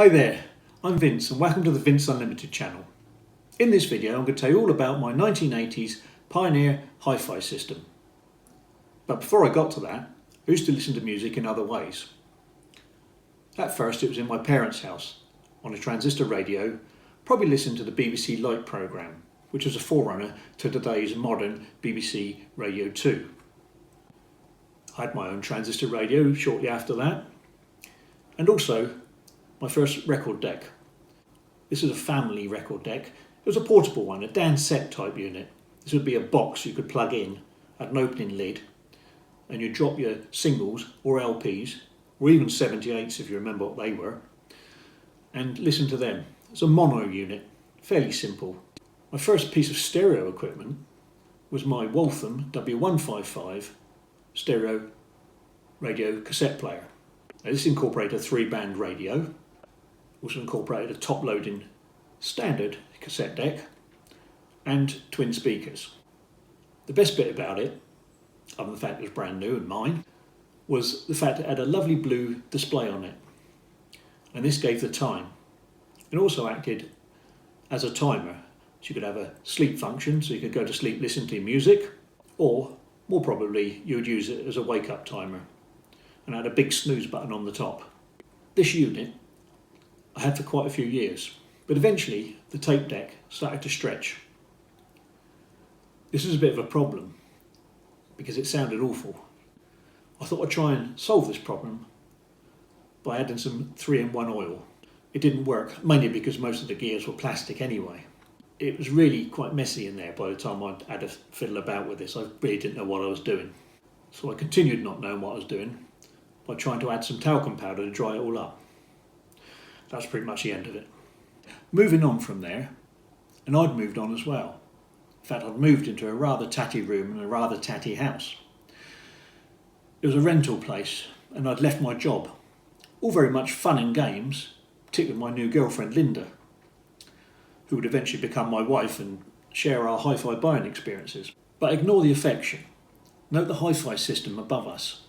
Hi there, I'm Vince and welcome to the Vinceunlimited channel. In this video I'm going to tell you all about my 1980s Pioneer hi-fi system. But before I got to that, I used to listen to music in other ways. At first it was in my parents' house, on a transistor radio, probably listened to the BBC Light programme, which was a forerunner to today's modern BBC Radio 2. I had my own transistor radio shortly after that, and also my first record deck. This is a family record deck. It was a portable one, a Cassette type unit. This would be a box you could plug in, had an opening lid, and you'd drop your singles or LPs, or even 78s if you remember what they were, and listen to them. It's a mono unit, fairly simple. My first piece of stereo equipment was my Waltham W155 stereo radio cassette player. Now, this incorporated a 3-band radio, also incorporated a top-loading standard cassette deck and twin speakers. The best bit about it, other than the fact it was brand new and mine, was the fact it had a lovely blue display on it, and this gave the time. It also acted as a timer, so you could have a sleep function, so you could go to sleep listening to your music, or more probably you would use it as a wake-up timer, and it had a big snooze button on the top. This unit I had for quite a few years, but eventually the tape deck started to stretch. This was a bit of a problem because it sounded awful. I thought I'd try and solve this problem by adding some 3-in-1 oil. It didn't work, mainly because most of the gears were plastic anyway. It was really quite messy in there by the time I'd had to fiddle about with this. I really didn't know what I was doing. So I continued not knowing what I was doing by trying to add some talcum powder to dry it all up. That's pretty much the end of it. Moving on from there, and I'd moved on as well. In fact, I'd moved into a rather tatty room in a rather tatty house. It was a rental place, and I'd left my job. All very much fun and games, particularly with my new girlfriend Lynda, who would eventually become my wife and share our hi-fi buying experiences. But ignore the affection. Note the hi-fi system above us.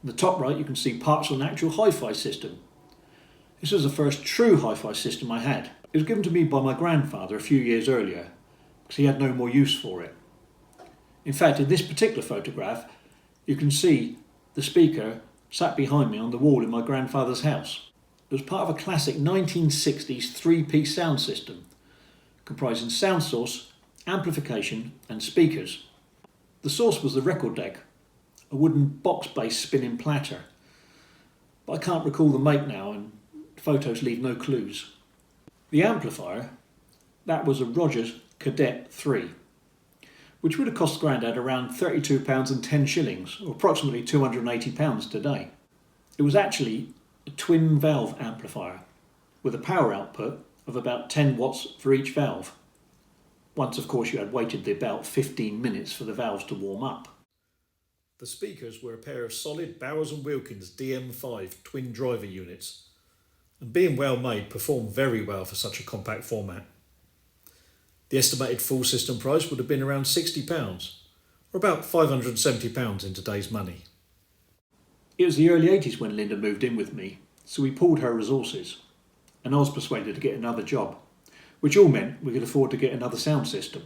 In the top right you can see parts of an actual hi-fi system. This was the first true hi-fi system I had. It was given to me by my grandfather a few years earlier because he had no more use for it. In fact, in this particular photograph you can see the speaker sat behind me on the wall in my grandfather's house. It was part of a classic 1960s 3-piece sound system comprising sound source, amplification and speakers. The source was the record deck, a wooden box-based spinning platter, but I can't recall the make now and photos leave no clues. The amplifier, that was a Rogers Cadet III, which would have cost Grandad around £32 and 10 shillings, or approximately £280 today. It was actually a twin valve amplifier with a power output of about 10 watts for each valve. Once of course you had waited about 15 minutes for the valves to warm up. The speakers were a pair of solid Bowers & Wilkins DM5 twin driver units, and being well made performed very well for such a compact format. The estimated full system price would have been around £60, or about £570 in today's money. It was the early 80s when Lynda moved in with me, so we pooled her resources, and I was persuaded to get another job, which all meant we could afford to get another sound system.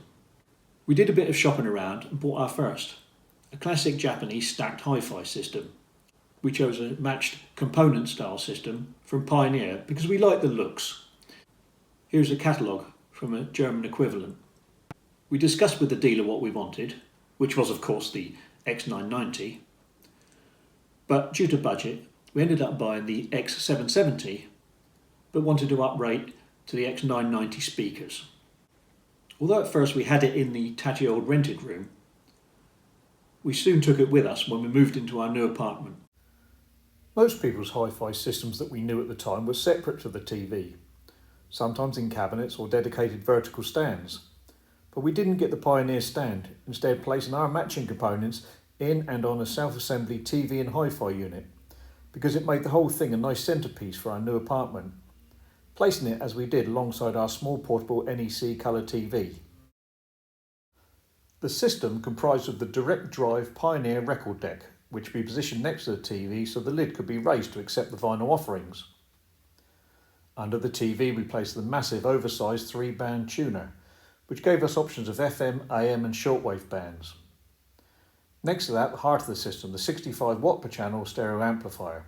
We did a bit of shopping around and bought our first, a classic Japanese stacked hi-fi system. We chose a matched component style system from Pioneer because we liked the looks. Here's a catalogue from a German equivalent. We discussed with the dealer what we wanted, which was of course the X990, but due to budget we ended up buying the X720, but wanted to upgrade to the X990 speakers. Although at first we had it in the tatty old rented room, we soon took it with us when we moved into our new apartment. Most people's hi-fi systems that we knew at the time were separate to the TV, sometimes in cabinets or dedicated vertical stands. But we didn't get the Pioneer stand, instead placing our matching components in and on a self-assembly TV and hi-fi unit, because it made the whole thing a nice centrepiece for our new apartment, placing it as we did alongside our small portable NEC colour TV. The system comprised of the direct drive Pioneer record deck, which would be positioned next to the TV so the lid could be raised to accept the vinyl offerings. Under the TV we placed the massive oversized 3-band tuner, which gave us options of FM, AM and shortwave bands. Next to that, the heart of the system, the 65 watt per channel stereo amplifier.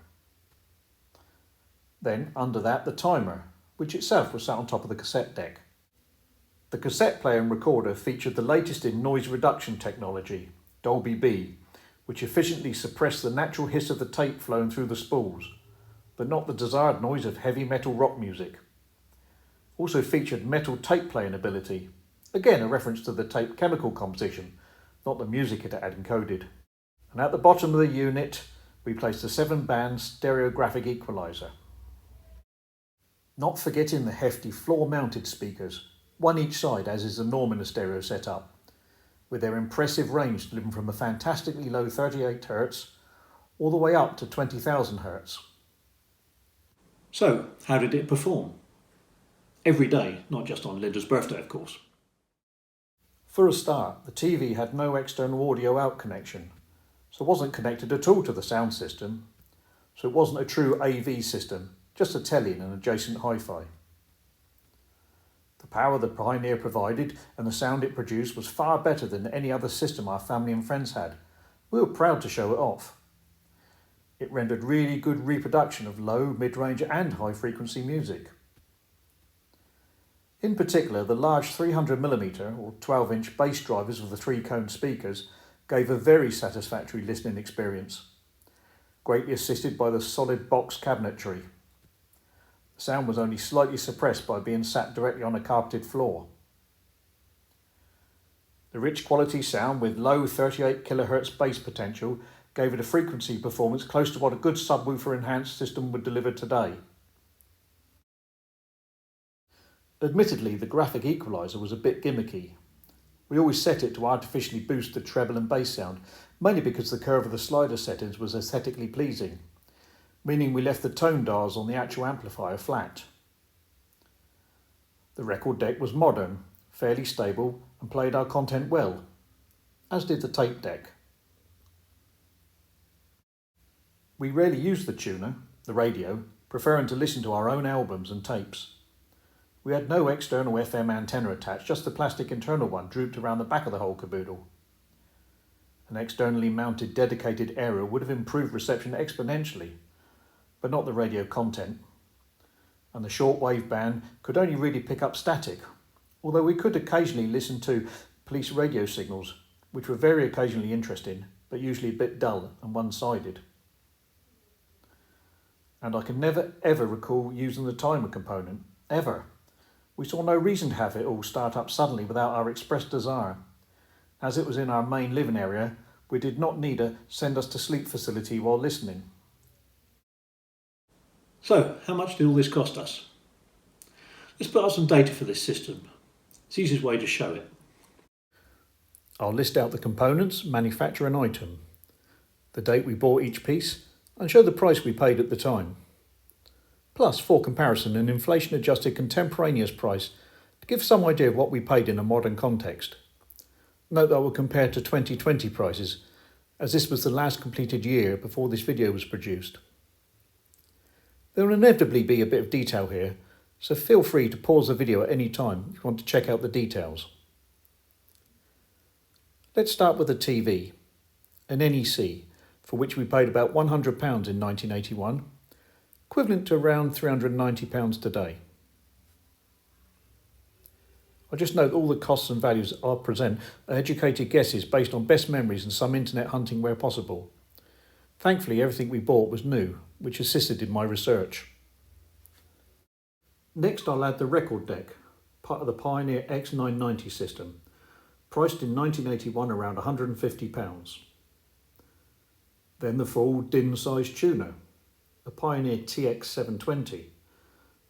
Then under that the timer, which itself was sat on top of the cassette deck. The cassette player and recorder featured the latest in noise reduction technology, Dolby B, which efficiently suppressed the natural hiss of the tape flowing through the spools, but not the desired noise of heavy metal rock music. Also featured metal tape playing ability, again a reference to the tape chemical composition, not the music it had encoded. And at the bottom of the unit we placed a 7-band stereographic equaliser. Not forgetting the hefty floor-mounted speakers, one each side as is the norm in a stereo setup, with their impressive range delivering from a fantastically low 38 Hz all the way up to 20,000 Hz. So, how did it perform? Every day, not just on Lynda's birthday, of course. For a start, the TV had no external audio out connection, so it wasn't connected at all to the sound system, so it wasn't a true AV system, just a telly and an adjacent hi-fi. The power the Pioneer provided and the sound it produced was far better than any other system our family and friends had. We were proud to show it off. It rendered really good reproduction of low, mid-range and high-frequency music. In particular, the large 300mm or 12-inch bass drivers of the 3-cone speakers gave a very satisfactory listening experience, greatly assisted by the solid box cabinetry. The sound was only slightly suppressed by being sat directly on a carpeted floor. The rich quality sound with low 38 kHz bass potential gave it a frequency performance close to what a good subwoofer enhanced system would deliver today. Admittedly, the graphic equaliser was a bit gimmicky. We always set it to artificially boost the treble and bass sound, mainly because the curve of the slider settings was aesthetically pleasing, meaning we left the tone dials on the actual amplifier flat. The record deck was modern, fairly stable and played our content well, as did the tape deck. We rarely used the tuner, the radio, preferring to listen to our own albums and tapes. We had no external FM antenna attached, just the plastic internal one drooped around the back of the whole caboodle. An externally mounted dedicated area would have improved reception exponentially, but not the radio content. And the shortwave band could only really pick up static, although we could occasionally listen to police radio signals, which were very occasionally interesting, but usually a bit dull and one-sided. And I can never ever recall using the timer component, ever. We saw no reason to have it all start up suddenly without our expressed desire. As it was in our main living area, we did not need a send-us-to-sleep facility while listening. So, how much did all this cost us? Let's put up some data for this system. It's the easiest way to show it. I'll list out the components, manufacturer and item, the date we bought each piece, and show the price we paid at the time. Plus, for comparison, an inflation-adjusted contemporaneous price to give some idea of what we paid in a modern context. Note that I will compare to 2020 prices, as this was the last completed year before this video was produced. There will inevitably be a bit of detail here, so feel free to pause the video at any time if you want to check out the details. Let's start with the TV, an NEC, for which we paid about £100 in 1981, equivalent to around £390 today. I'll just note all the costs and values I'll present are educated guesses based on best memories and some internet hunting where possible. Thankfully, everything we bought was new, which assisted in my research. Next, I'll add the record deck, part of the Pioneer X990 system, priced in 1981 around £150. Then the full DIN-sized tuner, a Pioneer TX-720,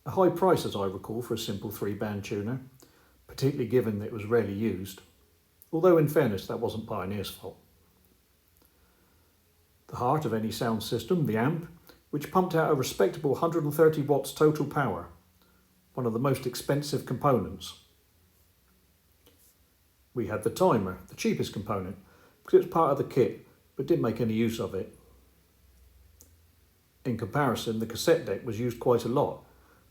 a high price as I recall for a simple 3-band tuner, particularly given that it was rarely used, although in fairness that wasn't Pioneer's fault. The heart of any sound system, the amp, which pumped out a respectable 130 watts total power, one of the most expensive components. We had the timer, the cheapest component, because it was part of the kit, but didn't make any use of it. In comparison, the cassette deck was used quite a lot,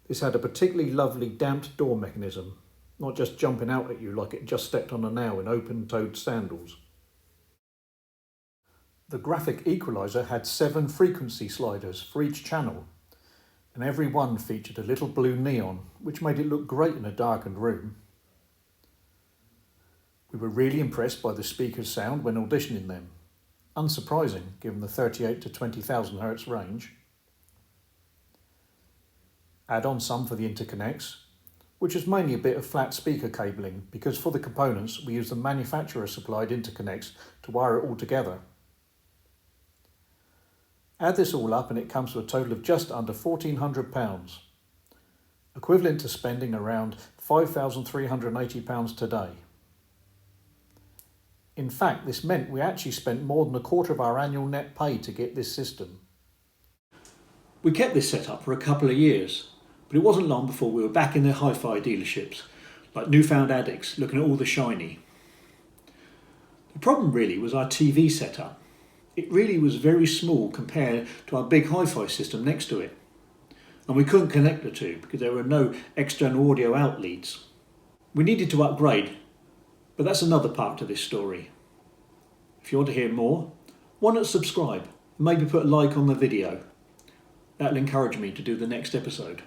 This had a particularly lovely damped door mechanism, not just jumping out at you like it just stepped on a nail in open-toed sandals. The graphic equaliser had 7 frequency sliders for each channel, and every one featured a little blue neon, which made it look great in a darkened room. We were really impressed by the speaker's sound when auditioning them, unsurprising given the 38 to 20,000 Hz range. Add on some for the interconnects, which is mainly a bit of flat speaker cabling because for the components we use the manufacturer supplied interconnects to wire it all together. Add this all up and it comes to a total of just under £1,400, equivalent to spending around £5,380 today. In fact, this meant we actually spent more than a quarter of our annual net pay to get this system. We kept this setup for a couple of years, but it wasn't long before we were back in the hi-fi dealerships, like newfound addicts looking at all the shiny. The problem really was our TV setup. It really was very small compared to our big hi-fi system next to it. And we couldn't connect the two because there were no external audio out leads. We needed to upgrade, but that's another part to this story. If you want to hear more, why not subscribe and maybe put a like on the video. That'll encourage me to do the next episode.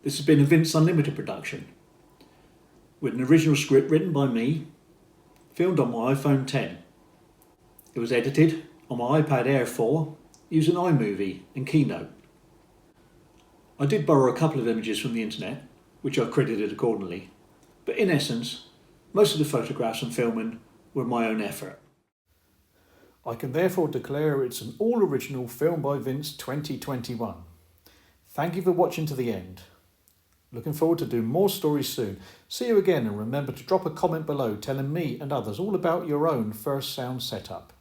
This has been a Vinceunlimited production, with an original script written by me, filmed on my iPhone X. It was edited on my iPad Air 4 using iMovie and Keynote. I did borrow a couple of images from the internet, which I've credited accordingly, but in essence, most of the photographs and filming were my own effort. I can therefore declare it's an all-original Film by Vince 2021. Thank you for watching to the end. Looking forward to doing more stories soon. See you again, and remember to drop a comment below telling me and others all about your own first sound setup.